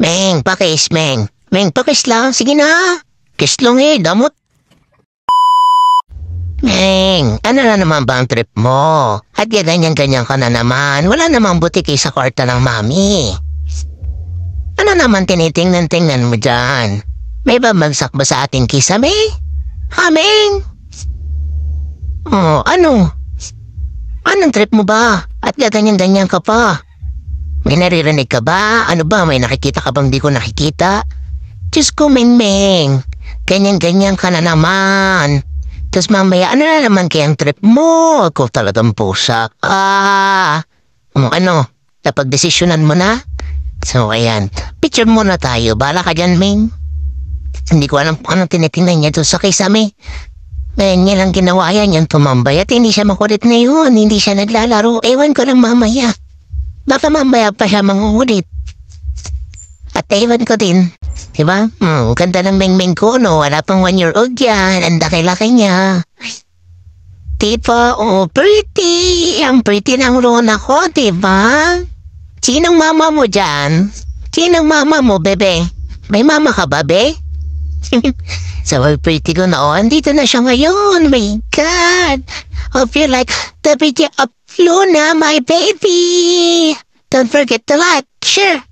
Meng, pakis, Meng. Meng, pakis lang. Sige na. Kiss lang damot. Meng, ano na naman ba ang trip mo? At ganyan-ganyan ka na naman. Wala namang butiki sa kwarta ng mami. Ano naman tinitingnan-tingnan mo dyan? May babagsak ba sa ating kisame? Ha, Meng? Oh, ano? Anong trip mo ba? At ganyan-ganyan ka pa. May naririnig ka ba? Ano ba? May nakikita ka bang di ko nakikita? Diyos ko, Meng. Ganyan-ganyan ka na naman. Tapos mamaya, ano na naman kayang trip mo? Ako talagang pusa. Ano? Napag-desisyonan mo na? So, ayan. Picture muna tayo. Bala ka dyan, Meng. Hindi ko alam kung anong tinitingnan niya doon sa kisame. Ngayon lang ginawa yan, yung tumambay. At hindi siya makulit na yun. Hindi siya naglalaro. Ewan ko lang mamaya. Baka mamaya pa siya mangulit. At ewan ko din. Diba? Ganda ng Meng ko, no? Wala pang 1-year-old yan. Ang laki-laki niya. Diba? Oh, pretty. Ang pretty ng Rona ko, diba? Sinong mama mo dyan? Sinong mama mo, bebe? May mama ka ba, be? So, pretty ko na, oh. Andito na siya ngayon. My God. Hope you like the video of Luna, my baby. Don't forget to like, share,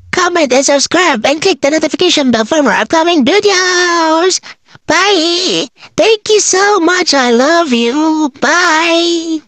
comment, and subscribe, and click the notification bell for more upcoming videos. Bye. Thank you so much. I love you. Bye.